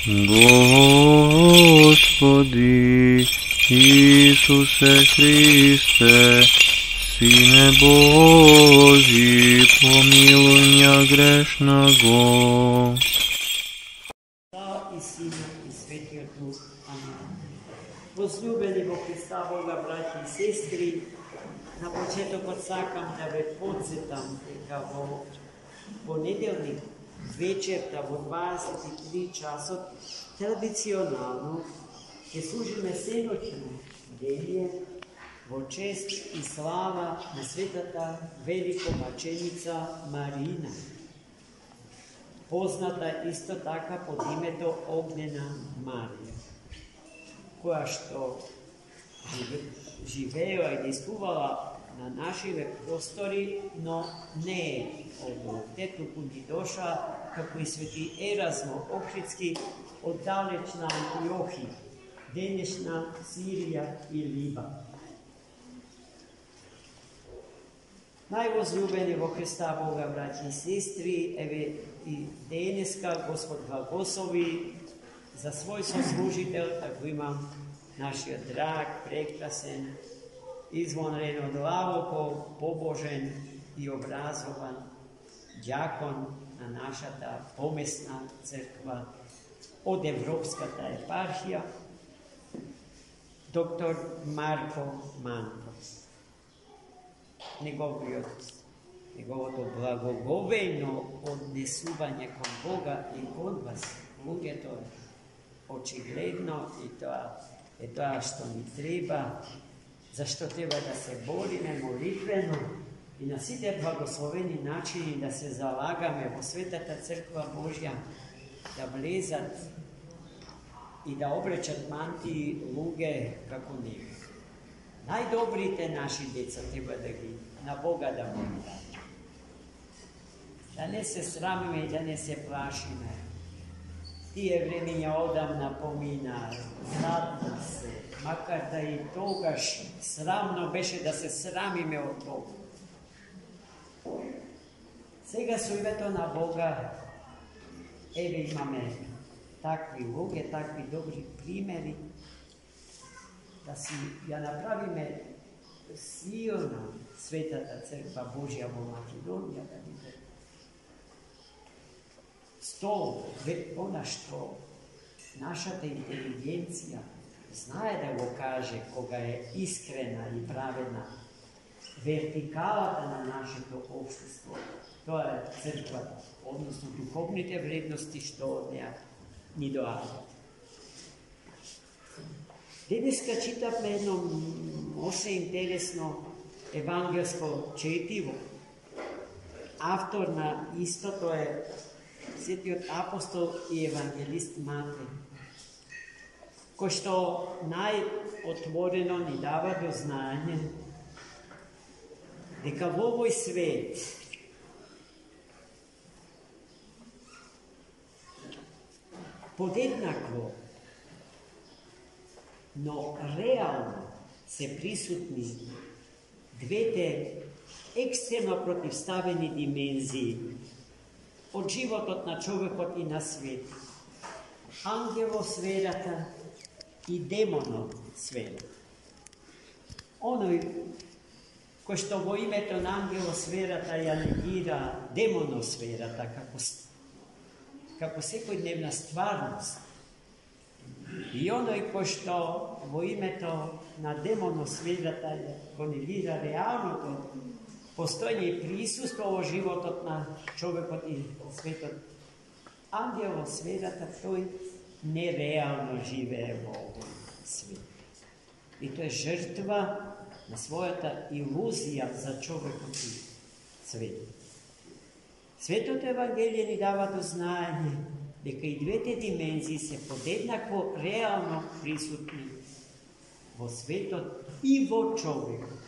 Господи Исусе Христе, Сине Божий, помилуй меня грешного. И Сина, и Светия Дух. Амин. Возлюбени во Христа Бога, браќи и сестри, на почетокот сакам да ве подсетам дека во понеделник вечерта во 23 часот традиционално ќе служиме сеночно бдение во чест и слава на светата великомаченица Марина, позната исто така под името Огнена Марија, која што живеела и действувала на нашиве простори, но не е од овде, туку ни доша, како и свети Еразмо Охридски, од далечна Антиохија, денешна Сирија и Либан. Највозлюбени во Христа Бога, браќи и сестри, еве и денеска Господ благослови за свој сослужител, да го имам нашиот драг, прекрасен, извонредно длабоко побожен и образован ѓакон на нашата помесна црква од Европската епархија, доктор Марко Манко. Неговото благоговејно однесување кон Бога и кон вас, луѓето, очигледно, и тоа е тоа што ни треба, зашто треба да се бориме молитвено и на сите благословени начини да се залагаме во Светата Црква Божја, да влезат и да облечат мантии луѓе како ние. Најдобрите наши деца треба да ги на Бога да молиме. Да не се срамиме и да не се плашиме. Тие времења одамна поминаа, задна се, макар да и тогаш срамно беше да се срамиме од Бога. Сега со името на Бога, еве имаме такви луѓе, такви добри примери, да си ја направиме силна Светата Црква Божја во Македонија, да биде стол, она што нашата интелигенција знае да го каже кога е искрена и праведна вертикалата на нашето општество. Тоа е црквата, односно духовните вредности што од неа ни доаѓаат. Денеска читавме едно може интересно евангелско четиво. Автор на истото е светиот апостол и евангелист Матеј, кој што најотворено ни дава до знање дека во овој свет подеднакво, но реално се присутни двете екстремно противставени димензии од животот на човекот и на свет. Ангелосферата и демоносферата. Оној кој што во името на ангелосферата ја негира демоносферата како секојдневна стварност, и оној кој што во името на демоносферата го негира реалното постојање и присуство во животот на човекот и светот, ангелосферата, тој нереално живее во овој свет. И тој е жртва на својата илузија за човекот и свет. Светото Евангелие ни дава до знаење дека и двете димензии се подеднакво реално присутни во светот и во човекот.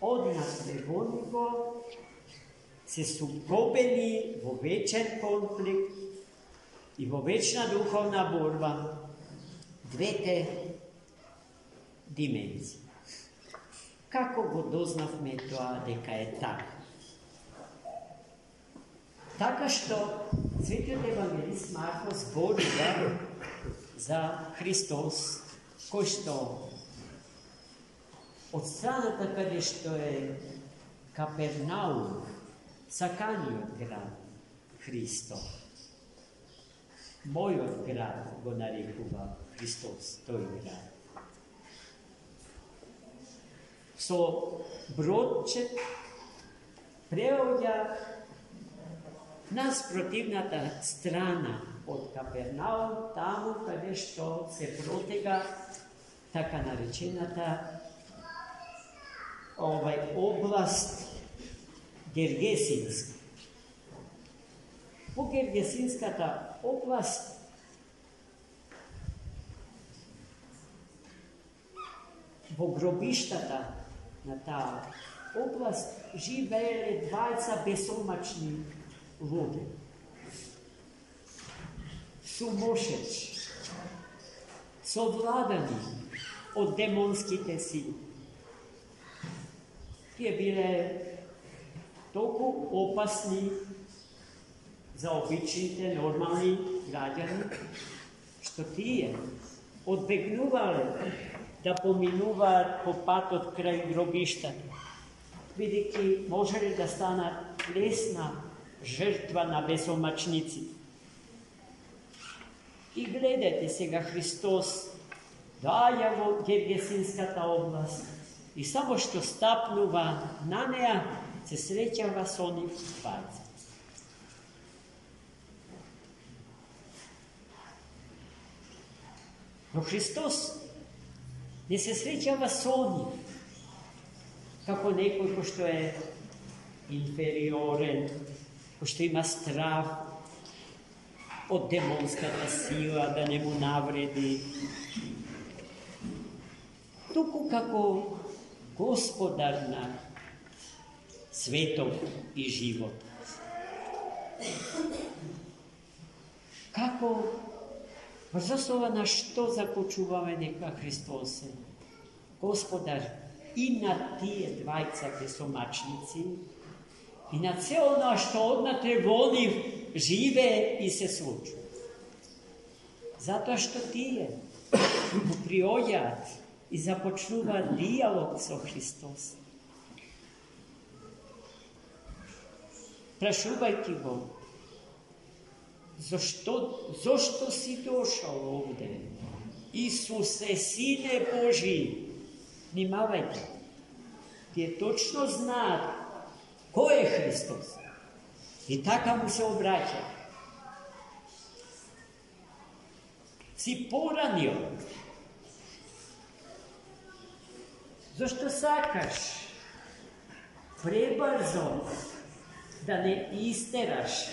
Однатре во него се сукобени во вечен конфликт и во вечна духовна борба двете димензии. Како го дознавме тоа дека е така? Така што светиот евангелист Марко зборува за Христос, кој што од страната каде што е Капернаум, саканиот град Христо. Мојот град го нарекува Христос, тој град. Со бродчет преоѓа на спротивната страна од Капернаум, таму каде што се протега така наречената област Гергесинска. По Гергесинската област во гробиштата на таа област живееле 20 бесомачни луѓе. Сумошечи, совладани од демонските сили. Тие биле толку опасни за обичните, нормални граѓани, што тие одбегнувале да поминуваат по патот крај гробиштата, бидејќи можеле да станат лесна жртва на бесомачници. И гледате сега Христос доаѓа во Гергесинската област и само што стапнува на неа, се среќава со нив двајца. Но Христос не се среќава со нив, како некој кој што е инфериорен, кој што има страх од демонската сила да не му навреди. Туку како Господар на светот и живот. Како врз основа на што закочуваме дека Христос е Господар и на тие двајца бесомачници и на цело оно што однатре во нив живее и се случува. Затоа што тие го приоѓаат и започнуваат диалог со Христос. Прашувајќи го, зошто си дошол овде? Исусе, Сине Божи, внимавајте, тие точно знаат кој е Христос. И така му се обраќа. Си поранил. Зошто сакаш пребрзо да не истераш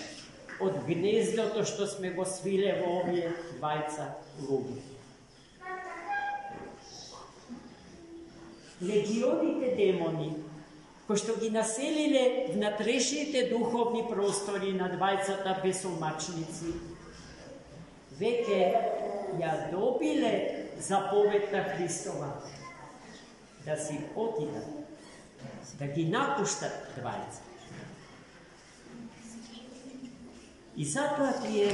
од гнездото што сме го свиле во овие двајца луѓе? Легионите демони, кои што ги населиле внатрешните духовни простори на двајцата бесомачници, веќе ја добиле заповедта Христова да си отидат, да ги напуштат двајца. И затоа тие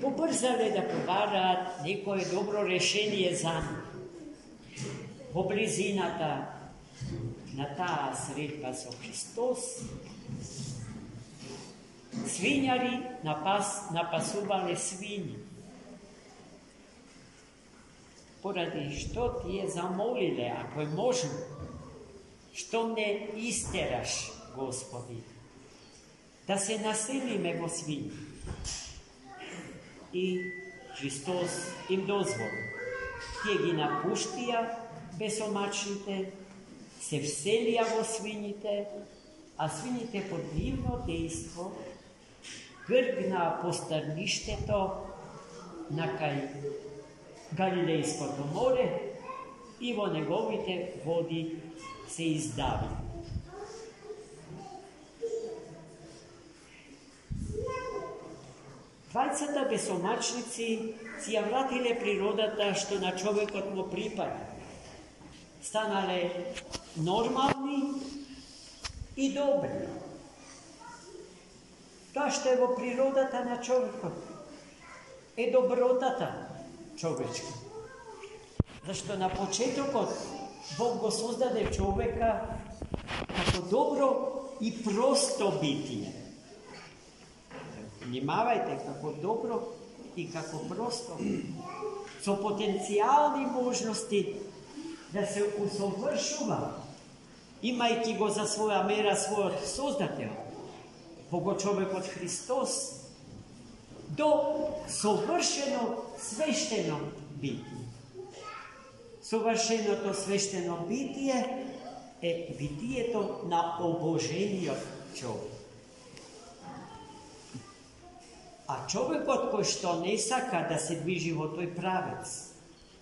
побрзале да побараат некое добро решение за нив. Во близината на таа средба со Христос, свињари напасувале свињи. Поради што тие замолиле, ако е можно, што не истераш, Господи, да се населиме во свињи. И Христос им дозволи. Тие ги напуштија бесомачните, се вселија во свињите, а свињите под дивно дејство гргнаа по стрништето на кај Галилејското море и во неговите води се издави. Двајцата бесомачници си ја вратиле природата што на човекот му припаѓа. Станале нормални и добри. Тоа што е во природата на човекот. е добротата човечка. Зашто на почетокот Бог го создаде човека како добро и просто битие. Внимавајте, како добро и како просто, со потенцијални можности да се усовршува, имајќи го за своја мера својот Создател, Бого човекот Христос, до совршено свештено битие. Совршеното свештено битие е битието на обожениот човек. А човекот кој што не сака да се движи во тој правец,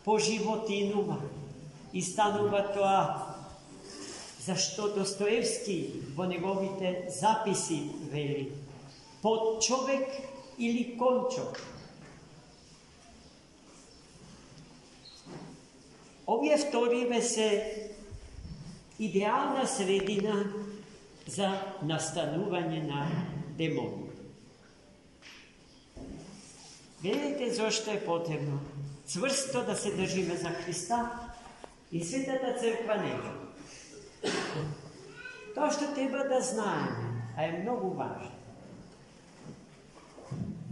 поживотинува и станува тоа зашто Достоевски во неговите записи вели под човек или кон човек. Овие вториве се идеална средина за настанување на демони. Гледайте зашто е потребно цврсто да се држиме за Христа и Светата Црква него. Тоа што треба да знаеме, а е многу важно.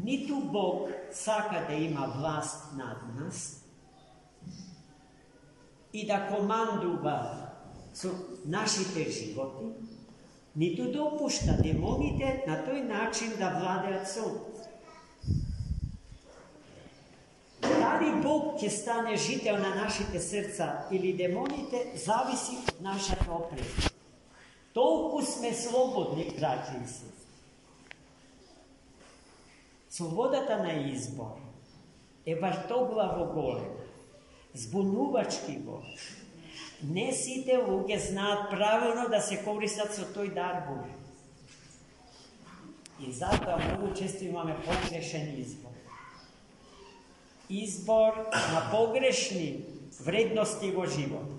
Ниту Бог сака да има власт над нас и да командува со нашите животи, ниту допушта демоните на тој начин да владеат со нас. Дали Бог ќе стане жител на нашите срца или демоните, зависи од нашата опрема. Толку сме слободни, браќи и сестри. Слободата на избор е вартоглаво голема, збунувачки голема. Не сите луѓе знаат правилно да се користат со тој дар Божи. И затоа многу често имаме погрешен избор. Избор на погрешни вредности во живот.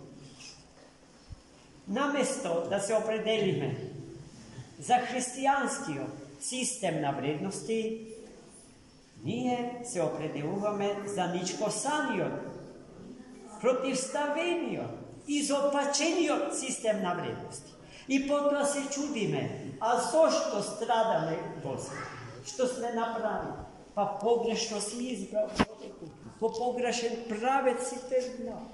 Наместо да се определиме за христијанскиот систем на вредности, ние се определуваме за ничкосаниот, противставениот, изопачениот систем на вредности. И потоа се чудиме, а зошто страдаме Господ? Што сме направили? Па погрешно си избрал, по погрешен правец си тргнал.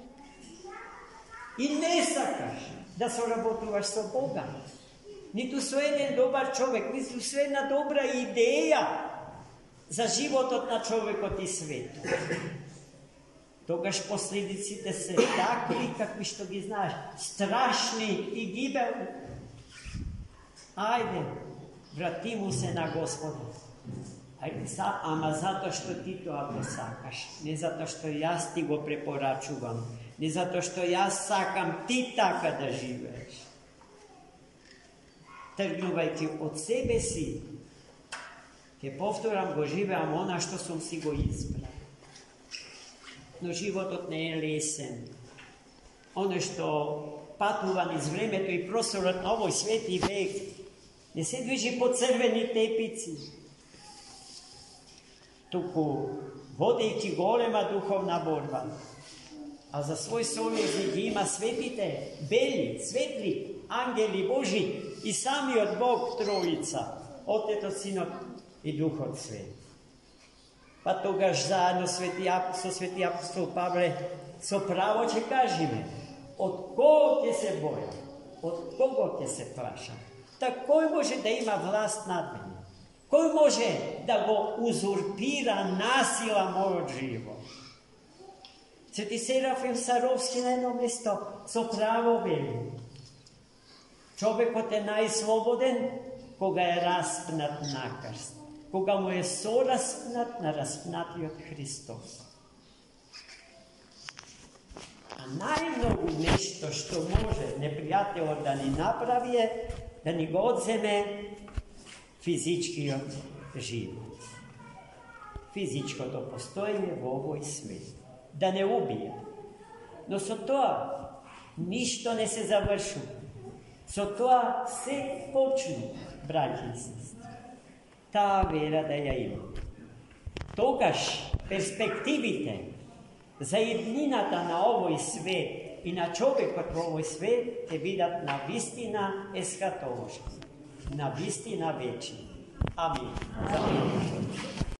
И не сакаш да соработуваш со Бога, ниту со еден добар човек, ниту со една добра идеја за животот на човекот и светот. Тогаш последиците се такви, какви што ги знаеш, страшни и гибелни. Ајде, вратимо се на Господа. Ама затоа што ти тоа го сакаш, не затоа што јас ти го препорачувам, не затоа што јас сакам ти така да живееш. Тргнувајќи од себе си, ќе повторам, го живеам она што сум си го избрал. Но животот не е лесен. Оно што патува низ времето и просторот на овој свети век, не се движи по црвени тепици, туку водејќи голема духовна борба. А за свој сојузник ги има светите, бели, светли, ангели Божи и самиот Бог Троица, Отецот, Синот и Духот Свет. Па тогаш заедно со свети апостол Павле со право ќе кажеме, од кого ќе се боја, од кого ќе се плаша. Та кој може да има власт над мене? Кој може да го узурпира насила мојот живот? Свети Серафим Саровски на едно место со право вели: човекот е најслободен кога е распнат на крст, кога му е сораспнат на распнатиот Христос. А најмногу нешто што може непријателот да ни направи е да ни го одземе физичкиот живот, физичкото постоење во овој свет, да не убие. Но со тоа ништо не се завршува. Со тоа се почнува, браќи и сестри. Таа вера да ја има. тогаш перспективите за еднината на овој свет и на човекот во овој свет ќе бидат на вистина есхатолошки, на вистина вечни. Амин.